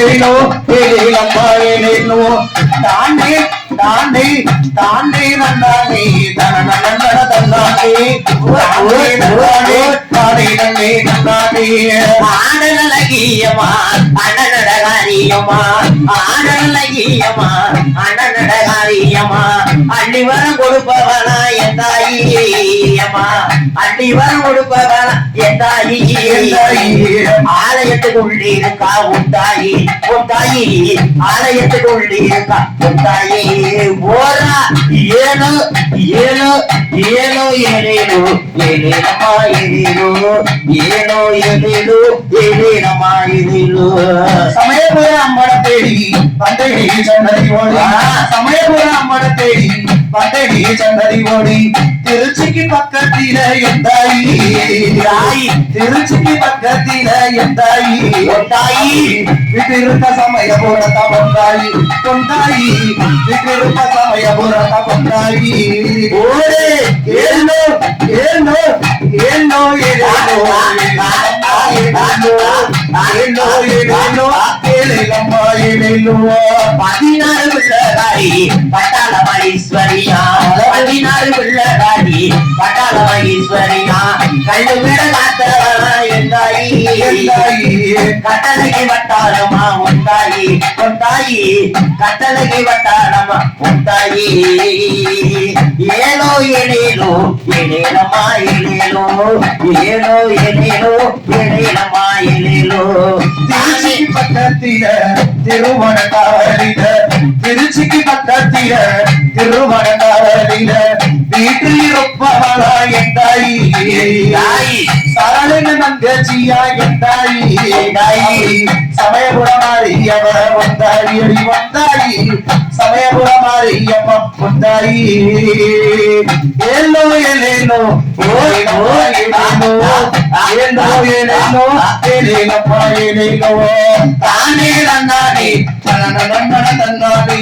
ஏலேலோ ஏலேலம்மா ஏலேலோ தாண்டே தாண்டே தாண்டே நன்னானே தனனனனன தன்னானே தாண்டே நன்னானே தாண்டே நன்னே நன்னானே ஆடலகியமா அண்ணனடகாரியமா ஆடலகியமா அண்ணனடகாரியமா அள்ளிவரம் கொடுப்பவனா என் தாயியம்மா அள்ளிவரம் கொடுப்பவனா என் தாயி ஆலயத்துக்கு உள்ளிருக்கா உன் தாயி ஆலயத்துக்கு உள்ளிருக்கா உன் தாயி ஓரா ஏனோ ஏனோ ஏனோ ஏனேனோ ஏனேனமா ஏனேனோ ஏனோ ஏனேனோ ஏனேனமா ஏனேனோ சமயபுர அம்மன தேடி பந்தடி சந்ததி ஓடி சமயபுர அம்மன தேடி பந்தடி சந்ததி ஓடி திருச்சிக்கு பக்கத்தில என் தாயி திருச்சிக்கு பக்கத்தில என் தாயி விட்டிருக்க சமயபுரத்த பொந்தாயி பொந்தாயி விட்டிருக்க சமயபுரத்த பொந்தாயி ஓடே ஏனோ ஏனோ ஏனோ ஏனோ ஏனோ ஏனோ ஏலேலம்மா ஏலேலோ 16 பிள்ளைகாரி பட்டாள மகேஸ்வரியா 16 பிள்ளைகாரி பட்டாள மகேஸ்வரியா கண்டு விட காத்தவனா என் தாயி கட்டளைக்கு வட்டாரமா உன் தாயி கட்டளைக்கு வட்டாரமா உன் தாயி ஏனோ ஏனேனோ ஏனேனமா ஏனேனோ ஏனோ ஏனேனோ ஏனேனமா ஏனேனோ திருச்சி பக்கத்தில திருமணக்காரலில திருச்சிக்கு பக்கத்தில திருமணக்காரலில வீட்டில் இருப்பவளா என் தாயி சரளின தங்கச்சியா என் தாயி சமயபுரமாரியம்ம வந்தாயி அடி வந்தாயி சமயபுரமாரியம்ம வந்தாயி ஏலோ ஏலேலோ ஓய்னோ ஏலேலோ ஏலோ ஏலேலோ ஏலேலம்மா ஏலேலோ தானே நன்னானே தனனனனன தன்னானே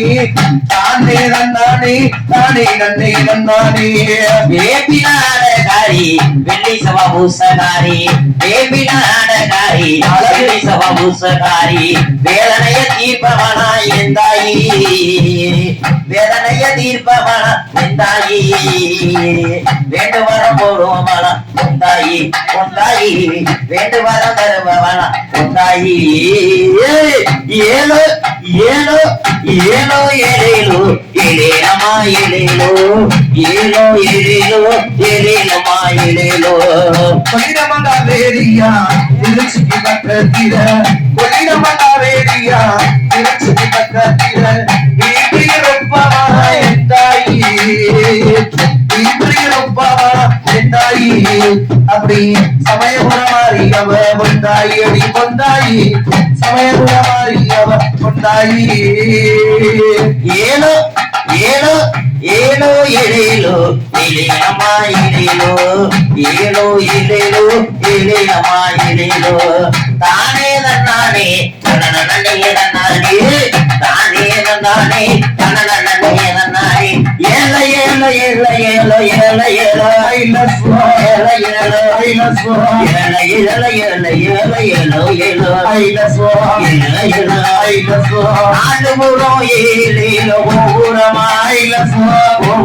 தானே நன்னானே தானே நன்னே நன்னானே வேப்பினாடகாரி வெள்ளி சவபூசகாரி வேப்பினாடகாரி வெள்ளி சவபூசகாரி வேதனைய தீர்ப்பவனா என் தாயி வேதனைய தீர்ப்பவனா என் தாயி வேண்டு வரம் போடுவவனா உன் தாயி வேண்டு வரம் தருபவனா உன் தாயி ஏனோ ஏனோ ஏனோ ஏலேலோ ஏலேலமா ஏலேலோ ஏலோ ஏலேலோ ஏலேலமா ஏலேலோ கொள்ளிடமண்டாவேரியா திருச்சிக்கு பக்கத்தில கொள்ளிடமண்டாவேரியா திருச்சிக்கு பக்கத்தில வீட்டில் ரொப்பவா என் தாயி வீட்டில் ரொப்பவா என் தாயி அப்படி சமயபுரமாரி அவ பொந்தாயி அடி பொந்தாயி சமயபுரமாரி அவ பொந்தாயி ஏனோ ஏனோ ஏனோ ஏலேலோ ஏலேலமா ஏலேலோ ஏலோ ஏலேலோ ஏலேலமா ஏலேலோ தானே நன்னானே தனனனனே நன்னானே தானே நன்னானே தனனனனே நன்னானே ஏல ஏல ஏல ஏல ஏல ஏல ஐலஸ்வா ஏல ஏல ஐலஸ்வா ஏல ஏல ஏல ஏல ஏல ஏல ஐலஸ்வா ஏல ஏல ஐலஸ்வா ஆடுபுறம் ஏலேலோ ஊரமா ஐலஸ்வா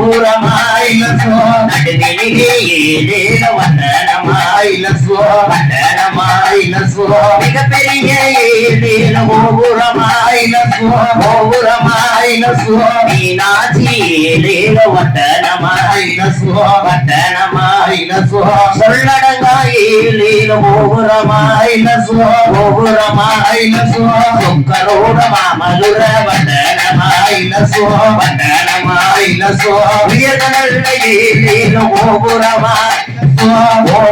ஊரமா ஐலஸ்வா நடுநிலே ஏலேலோ வந்தனமா ஐலஸ்வா வந்தனமா ஐலஸ்வா மிகப்பெரிய ஏலேலோ ஊரமா ஐலஸ்வா ஊரமா ஐலஸ்வா மீனாட்சி ஏலேலோ வந்தனமா ஐலஸ்வா வந்தனமா ஐலஸ்வா சொல்லடங்கா ஏலேலோ ஊரமா ஐலஸ்வா ஊரமா ஐலஸ்வா சுக்கரோட மாமதுர வந்தனமா ஐலஸ்வா வந்தனமா ஐலஸ்வா உயர்ந்தநல்ல ஏலேலோ ஊரமா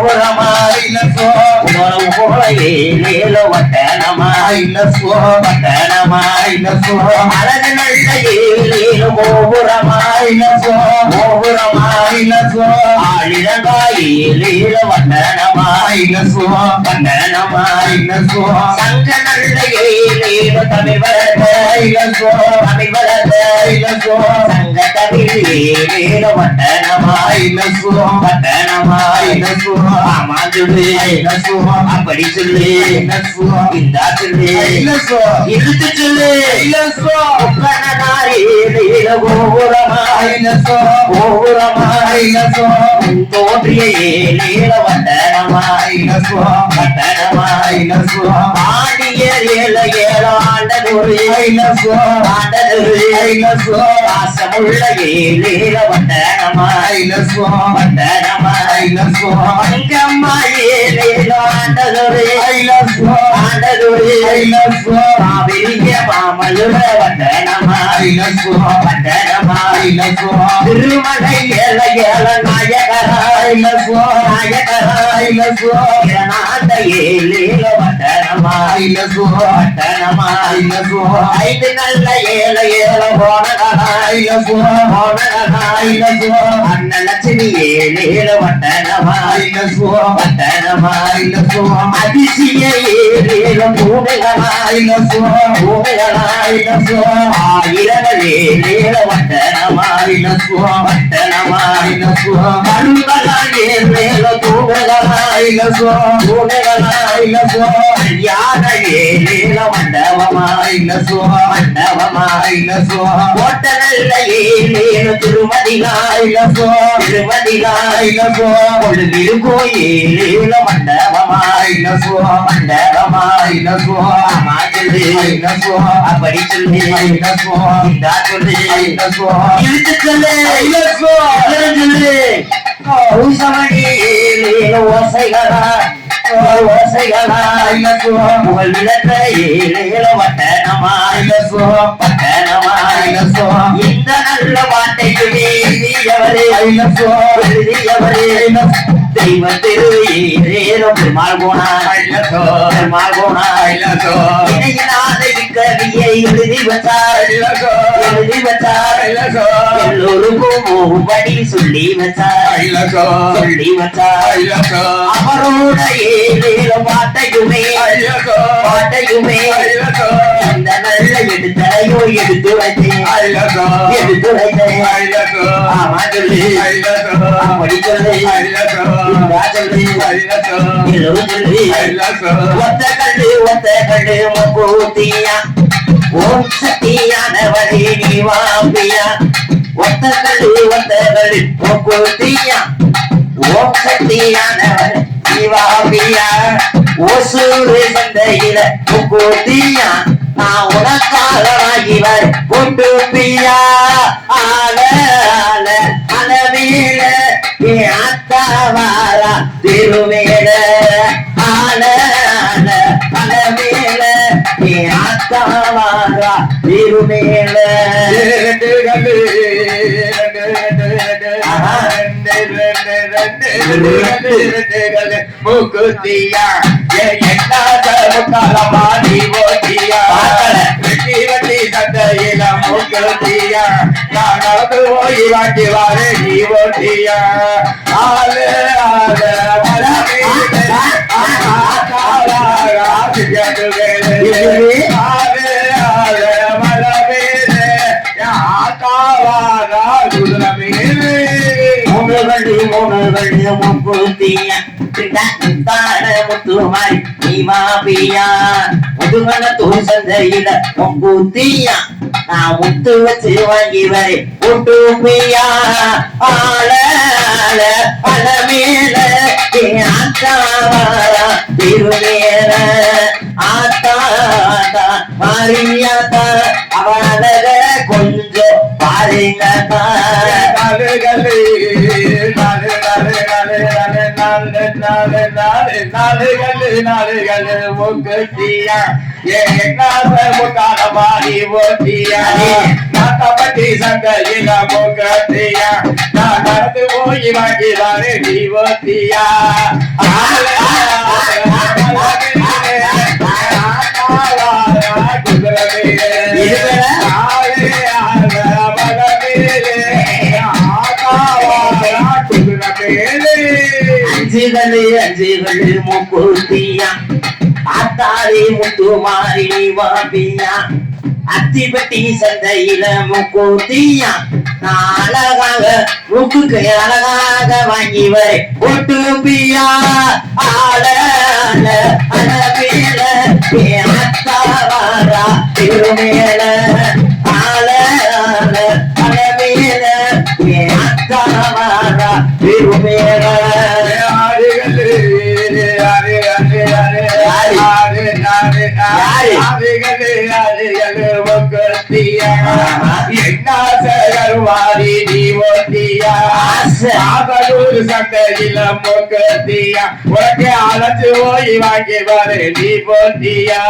ஊரமா ஐலஸ்வா உணவு போல ஏலேலோ வந்தனமா ஐலஸ்வா வந்தனமா ஐலஸ்வா அழகு நல்ல ஏலேலோ ஊரமா ஐலஸ்வா ஊரமா ஆளிரங்காயில வந்தனமாய் வந்தனமாய் சங்க நல்ல ஏழேல தமிழ் வளர்ந்த சங்க தமிழ் ஏழேல வந்தனமாய் ஆமா சொல்லு அப்படி சொல்லு இந்தா சொல்லு இழுத்து சொல்லு தோன்றிய ஏழேல வந்தனமாய் ஆண்டியர் ஏழ ஏழாண்டதொரு பாசமுள்ள ஏழேல வந்தனமாய் அங்கம்மா ஏழேல ஆண்டதொரு காவிரிய மாமலுர வந்தனமாய் திருமலை ஏழ ஏழ நாயகராய் நாத ஏழேல வந்தனமாய் ஐந்து நல்ல ஏழ ஏழ போனகராய் அண்ணன் லட்சுமி ஏழேல வந்தனமாய் அதிசய ஏழேல பூனைகளாய் ஆயிரங்கள் ஏழேல வந்தனமாய் கருங்களாய் ஏழேல தூணகளாய் யான ஏழேல மண்டபமாய் கோட்ட நல்ல ஏழேல திருமதிகாய் பொழுதிருக்கோ ஏழேல மண்டபமாய் அப்படி சொல்லு இந்தா சொல்லு இழுத்து சொல்லு பூசமணி ஏழேல ஓசைகளா ஏழேல வட்டனமாய் இந்த நல்ல வார்த்தைக்குமே எழுதியவரே தெய்வ திரு ஏறும் பெருமாள் போனா கவியை எழுதி வச்சார் எல்லோருக்கும் படி சொல்லி வச்சார் அவரோட ஏழேல பாட்டையுமே இந்த நல்ல எடுத்தலையோ எடுத்து வைத்தேன் ஆமா சொல்லு அப்படி சொல்லு ஒத்த கல்லு மூக்குத்தியா ஓம் சக்தியானவரே நீ வாம்பியா ஒத்த கல்லு மூக்குத்தியா ஓம் சக்தியானவரே நீ வாம்பியா ஓசூரு சந்தையில மூக்குத்தியா நான் உனக்காகவாகிவர் கொண்டுப்பியா அளவீழ அத்தாவாரா திருவேட அளவீழ அத்தாவாரா திருவேட மூக்குத்தியா காலமாடி ஓட்டியா வெட்டி சந்தையில மூக்குத்தியா நான் நடந்து போய் வாட்டி வாரே நீ ஓட்டியா ஆளு முத்துமாரி நீமாபியா முதுமன தூசந்தையில முக்கூத்தியா நான் முத்து வச்சு வாங்கி வரை ஒட்டுமையா அலமேல ஆத்தாவாரா திருமேல ஆத்தாடா மாரியாத்தா அவனத கொஞ்சம் பாருங்கத்தா முகத்தியா முக்காலமாடி ஓட்டியா பட்டி சந்தையில முகத்தியா நான் நடந்து போய் வாங்கிதானே நீ ஓட்டியா அஞ்சுகளு மூக்குத்தியா ஆத்தாரி முத்து மாறி வாப்பியா அத்திப்பட்டி சந்தையில மூக்குத்தியா நான் அழகாக மூக்குக்கு அழகாக வாங்கி வரை ஒட்டும்பியா ஆள அழகேல அத்தாவாரா திருமேல ஆள அழகேல அத்தாவாரா திருமேல சண்டையில மொக்கத்தியா உனக்கு அழைச்சு போய் வாங்கி வர நீ போட்டியா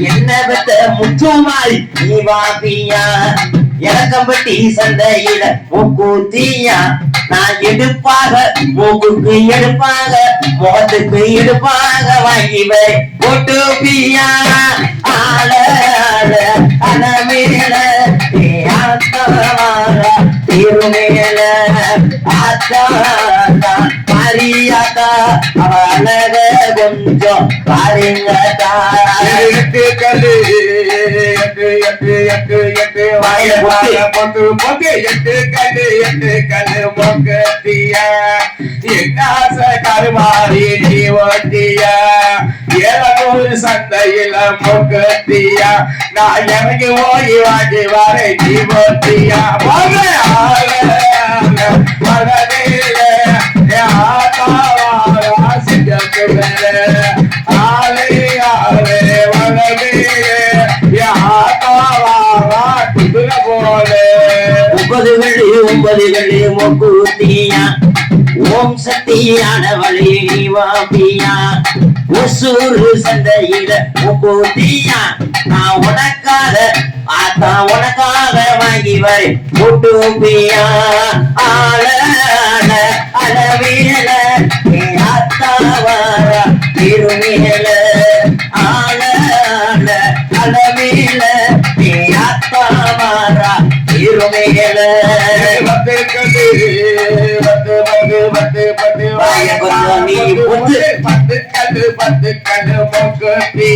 என்ன பெத்த முத்துமாரி நீ வாப்பியா இறக்கம்பட்டி சந்தையில மூக்குத்தியா நான் எடுப்பாக மூக்குக்கு எடுப்பாக முகத்துக்கு எடுப்பாக வாங்கி வை போட்டுப்பியா ஆள அனமேல திருமேல ஆத்தா மரியாதா அழக கொஞ்சம் பாருங்கதா எட்டு கல்லு எட்டு வாயில பொட்டு பொட்டு எட்டு கல்லு மொக்கத்தியா என்ன கருமாறி நீ ஓட்டியா ஏழூர் சந்தையில மொக்கத்தியா நான் எனக்கு போய் வாங்கி வர நீ ஓட்டியா ஒன்பது வெள்ளி மொக்குத்தியா ஓம் சக்தியான வழி வாப்பியா ஒசூரு சந்தையில மொக்குத்தியா நான் உனக்காக ஆத்தா உனக்காக வாங்கி வரை போட்டுப்பியா ஆள அளவேல ஆத்தா வர திருமேல ஆள அளவேல ஆத்தா வர திருமேல பத்து கல்லு மொக்கத்தியா